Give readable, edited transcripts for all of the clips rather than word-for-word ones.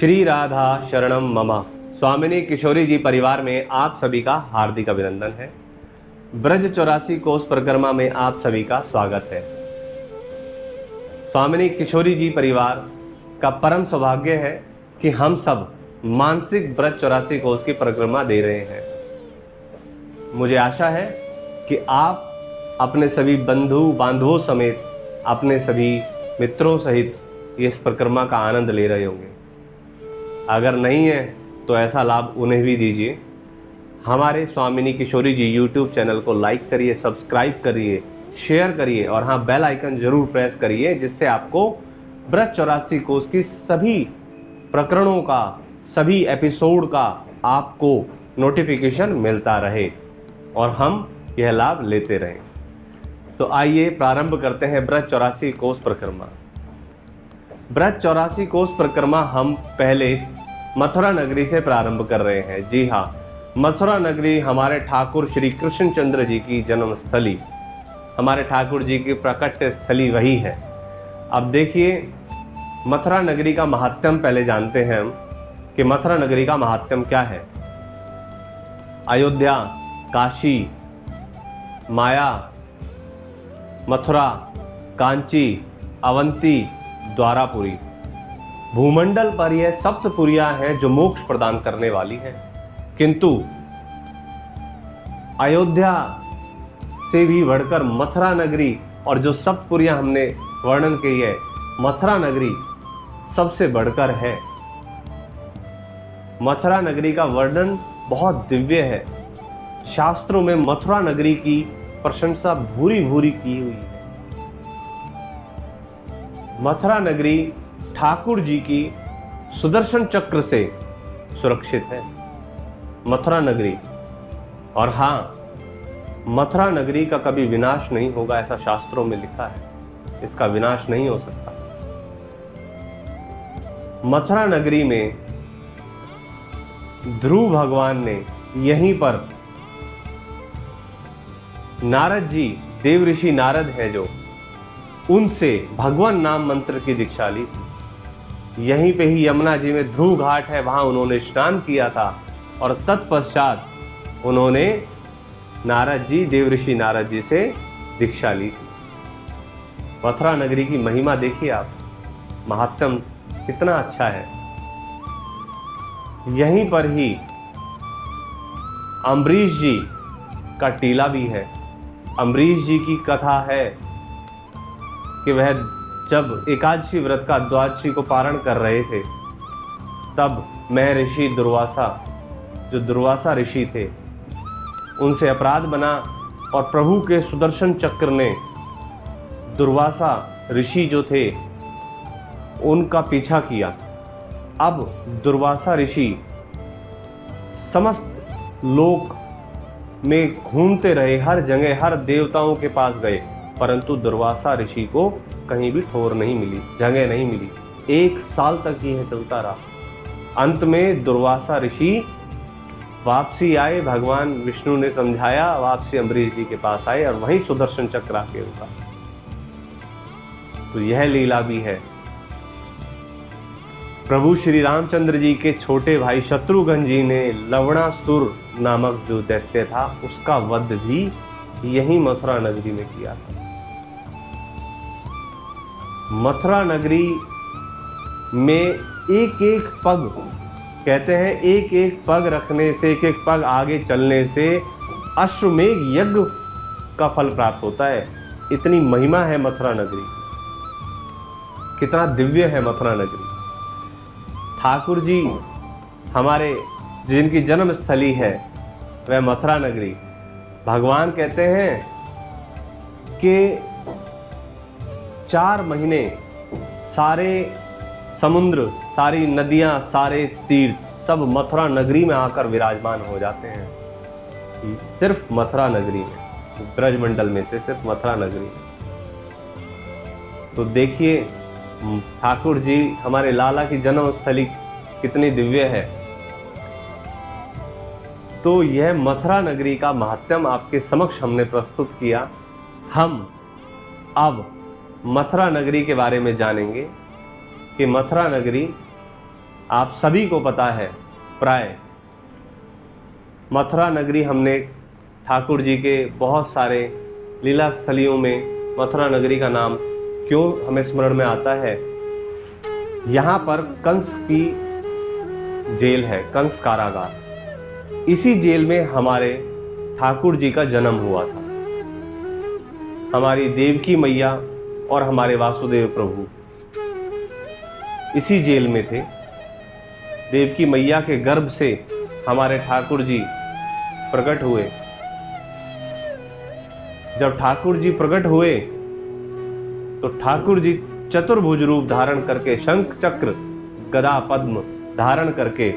श्री राधा शरणम मम। स्वामिनी किशोरी जी परिवार में आप सभी का हार्दिक अभिनंदन है। ब्रज 84 कोस परिक्रमा में आप सभी का स्वागत है। स्वामिनी किशोरी जी परिवार का परम सौभाग्य है कि हम सब मानसिक ब्रज 84 कोस की परिक्रमा दे रहे हैं। मुझे आशा है कि आप अपने सभी बंधु बांधवों समेत अपने सभी मित्रों सहित इस परिक्रमा का आनंद ले रहे होंगे। अगर नहीं है तो ऐसा लाभ उन्हें भी दीजिए। हमारे स्वामिनी किशोरी जी यूट्यूब चैनल को लाइक करिए, सब्सक्राइब करिए, शेयर करिए और हाँ, बेल आइकन जरूर प्रेस करिए, जिससे आपको ब्रज 84 कोस की सभी प्रकरणों का, सभी एपिसोड का आपको नोटिफिकेशन मिलता रहे और हम यह लाभ लेते रहें। तो आइए प्रारंभ करते हैं ब्रज 84 कोस परिक्रमा। ब्रज 84 कोस परिक्रमा हम पहले मथुरा नगरी से प्रारंभ कर रहे हैं। जी हाँ, मथुरा नगरी हमारे ठाकुर श्री कृष्णचंद्र जी की जन्म स्थली, हमारे ठाकुर जी की प्रकट स्थली वही है। अब देखिए, मथुरा नगरी का महात्म्य पहले जानते हैं हम कि मथुरा नगरी का महात्म्य क्या है। अयोध्या, काशी, माया, मथुरा, कांची, अवंती, द्वारापुरी, भूमंडल पर यह सप्तपुरियां हैं जो मोक्ष प्रदान करने वाली हैं। किंतु अयोध्या से भी बढ़कर मथुरा नगरी, और जो सप्तपुरियां हमने वर्णन की है, मथुरा नगरी सबसे बढ़कर है। मथुरा नगरी का वर्णन बहुत दिव्य है। शास्त्रों में मथुरा नगरी की प्रशंसा भूरी भूरी की हुई है। मथुरा नगरी ठाकुर जी की सुदर्शन चक्र से सुरक्षित है, मथुरा नगरी। और हाँ, मथुरा नगरी का कभी विनाश नहीं होगा, ऐसा शास्त्रों में लिखा है। इसका विनाश नहीं हो सकता। मथुरा नगरी में ध्रुव भगवान ने यहीं पर नारद जी, देव ऋषि नारद है जो, उनसे भगवान नाम मंत्र की दीक्षा ली। यहीं पे ही यमुना जी में ध्रुव घाट है, वहां उन्होंने स्नान किया था और तत्पश्चात उन्होंने नारद जी, देव ऋषि नारद जी से दीक्षा ली थी। मथुरा नगरी की महिमा देखिए आप, महात्म कितना अच्छा है। यहीं पर ही अम्बरीश जी का टीला भी है। अम्बरीश जी की कथा है कि वह जब एकादशी व्रत का द्वादशी को पारण कर रहे थे, तब महर्षि दुर्वासा, जो दुर्वासा ऋषि थे, उनसे अपराध बना और प्रभु के सुदर्शन चक्र ने दुर्वासा ऋषि जो थे उनका पीछा किया। अब दुर्वासा ऋषि समस्त लोक में घूमते रहे, हर जगह, हर देवताओं के पास गए, परंतु दुर्वासा ऋषि को कहीं भी ठोर नहीं मिली, जगह नहीं मिली। 1 साल तक यह चलता रहा। अंत में दुर्वासा ऋषि वापसी आए, भगवान विष्णु ने समझाया, वापसी अम्बरीश जी के पास आए और वहीं सुदर्शन चक्र आके रुका। तो यह लीला भी है। प्रभु श्री रामचंद्र जी के छोटे भाई शत्रुघ्न जी ने लवणासुर नामक जो दैत्य था, उसका वध भी यही मथुरा नगरी में किया था। मथुरा नगरी में एक एक पग, कहते हैं एक एक पग रखने से, एक एक पग आगे चलने से अश्वमेघ यज्ञ का फल प्राप्त होता है। इतनी महिमा है मथुरा नगरी, कितना दिव्य है मथुरा नगरी। ठाकुर जी हमारे जिनकी जन्म स्थली है वह मथुरा नगरी। भगवान कहते हैं कि 4 महीने सारे समुद्र, सारी नदियां, सारे तीर्थ सब मथुरा नगरी में आकर विराजमान हो जाते हैं। सिर्फ मथुरा नगरी में, ब्रजमंडल में से सिर्फ मथुरा नगरी। तो देखिए ठाकुर जी हमारे लाला की जन्म स्थली कितनी दिव्य है। तो यह मथुरा नगरी का महात्म्य आपके समक्ष हमने प्रस्तुत किया। हम अब मथुरा नगरी के बारे में जानेंगे कि मथुरा नगरी आप सभी को पता है, प्राय मथुरा नगरी, हमने ठाकुर जी के बहुत सारे लीला स्थलियों में मथुरा नगरी का नाम क्यों हमें स्मरण में आता है? यहाँ पर कंस की जेल है, कंस कारागार। इसी जेल में हमारे ठाकुर जी का जन्म हुआ था। हमारी देवकी मैया और हमारे वासुदेव प्रभु इसी जेल में थे। देवकी मैया के गर्भ से हमारे ठाकुर जी प्रकट हुए। जब ठाकुर जी प्रकट हुए तो ठाकुर जी चतुर्भुज रूप धारण करके, शंख चक्र गदा पद्म धारण करके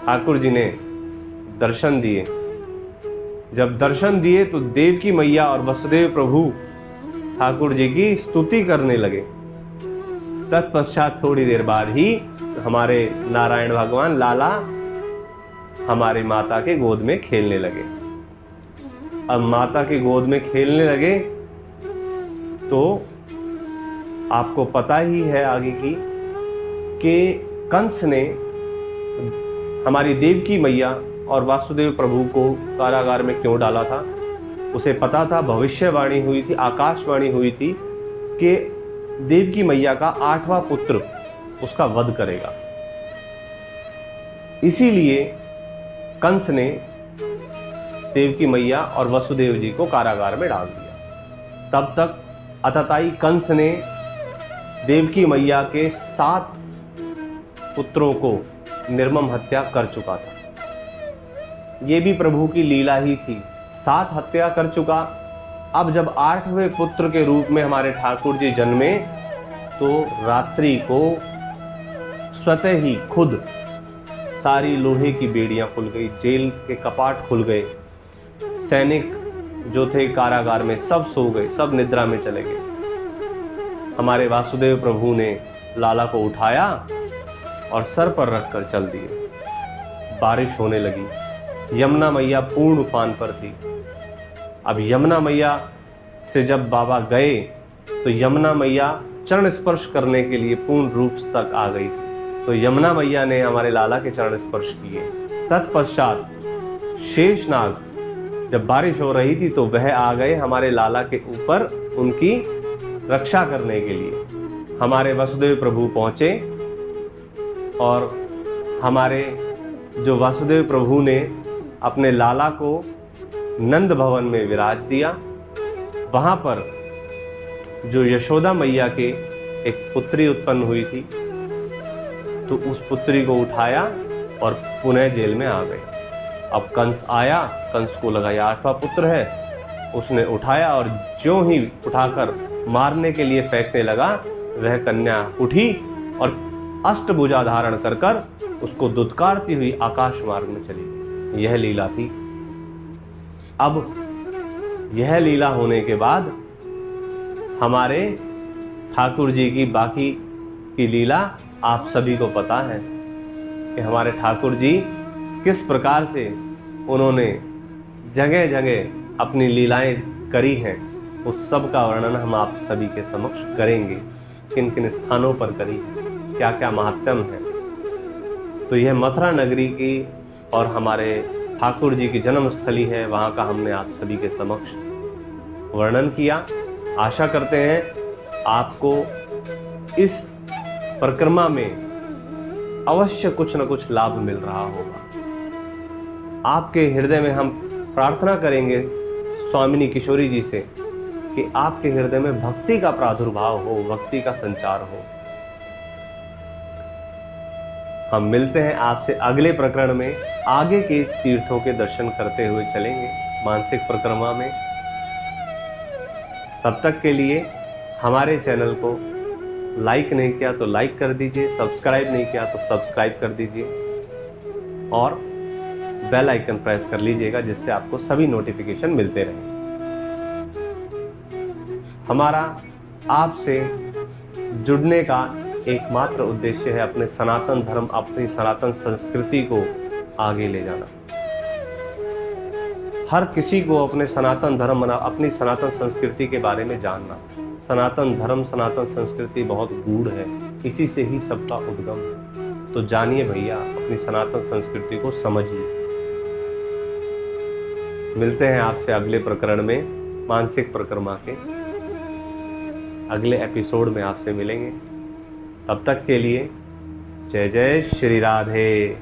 ठाकुर जी ने दर्शन दिए। जब दर्शन दिए तो देवकी मैया और वसुदेव प्रभु ठाकुर जी की स्तुति करने लगे। तत्पश्चात थोड़ी देर बाद ही हमारे नारायण भगवान लाला हमारे माता के गोद में खेलने लगे। अब माता के गोद में खेलने लगे तो आपको पता ही है आगे की कि कंस ने हमारी देवकी मैया और वासुदेव प्रभु को कारागार में क्यों डाला था। उसे पता था, भविष्यवाणी हुई थी, आकाशवाणी हुई थी कि देवकी मैया का 8वां पुत्र उसका वध करेगा। इसीलिए कंस ने देवकी मैया और वसुदेव जी को कारागार में डाल दिया। तब तक अतताई कंस ने देवकी मैया के 7 पुत्रों को निर्मम हत्या कर चुका था। ये भी प्रभु की लीला ही थी। 7 हत्या कर चुका। अब जब 8वें पुत्र के रूप में हमारे ठाकुर जी जन्मे तो रात्रि को स्वतः ही खुद सारी लोहे की बेड़ियां खुल गई, जेल के कपाट खुल गए। सैनिक जो थे कारागार में सब सो गए, सब निद्रा में चले गए। हमारे वासुदेव प्रभु ने लाला को उठाया और सर पर रखकर चल दिए। बारिश होने लगी। यमुना मैया पूर्ण उफान पर थी। अब यमुना मैया से जब बाबा गए तो यमुना मैया चरण स्पर्श करने के लिए पूर्ण रूप तक आ गई। तो यमुना मैया ने हमारे लाला के चरण स्पर्श किए। तत्पश्चात शेषनाग, जब बारिश हो रही थी तो वह आ गए हमारे लाला के ऊपर उनकी रक्षा करने के लिए। हमारे वसुदेव प्रभु पहुंचे और हमारे जो वासुदेव प्रभु ने अपने लाला को नंद भवन में विराज दिया। वहां पर जो यशोदा मैया के एक पुत्री उत्पन्न हुई थी तो उस पुत्री को उठाया और पुनः जेल में आ गए। अब कंस आया, कंस को लगा 8वां पुत्र है। उसने उठाया और ज्यों ही उठाकर मारने के लिए फेंकने लगा, वह कन्या उठी और अष्टभुजा धारण कर कर उसको दुत्कारती हुई आकाश मार्ग में चली गई। यह लीला थी। अब यह लीला होने के बाद हमारे ठाकुर जी की बाकी की लीला आप सभी को पता है कि हमारे ठाकुर जी किस प्रकार से उन्होंने जगह जगह अपनी लीलाएं करी हैं। उस सब का वर्णन हम आप सभी के समक्ष करेंगे। किन किन स्थानों पर करी, क्या क्या महात्म्य है। तो यह मथुरा नगरी की और हमारे ठाकुर जी की जन्म स्थली है, वहां का हमने आप सभी के समक्ष वर्णन किया। आशा करते हैं आपको इस परिक्रमा में अवश्य कुछ न कुछ लाभ मिल रहा होगा। आपके हृदय में हम प्रार्थना करेंगे स्वामिनी किशोरी जी से कि आपके हृदय में भक्ति का प्रादुर्भाव हो, भक्ति का संचार हो। हम मिलते हैं आपसे अगले प्रकरण में। आगे के तीर्थों के दर्शन करते हुए चलेंगे मानसिक परिक्रमा में। तब तक के लिए हमारे चैनल को लाइक नहीं किया तो लाइक कर दीजिए, सब्सक्राइब नहीं किया तो सब्सक्राइब कर दीजिए और बेल आइकन प्रेस कर लीजिएगा, जिससे आपको सभी नोटिफिकेशन मिलते रहें। हमारा आपसे जुड़ने का एकमात्र उद्देश्य है अपने सनातन धर्म, अपनी सनातन संस्कृति को आगे ले जाना। हर किसी को अपने सनातन धर्म, अपनी सनातन संस्कृति के बारे में जानना। सनातन धर्म, सनातन संस्कृति बहुत गूढ़ है, इसी से ही सबका उद्गम है। तो जानिए भैया, अपनी सनातन संस्कृति को समझिए। मिलते हैं आपसे अगले प्रकरण में, मानसिक परिक्रमा के अगले एपिसोड में आपसे मिलेंगे। तब तक के लिए जय जय श्री राधे।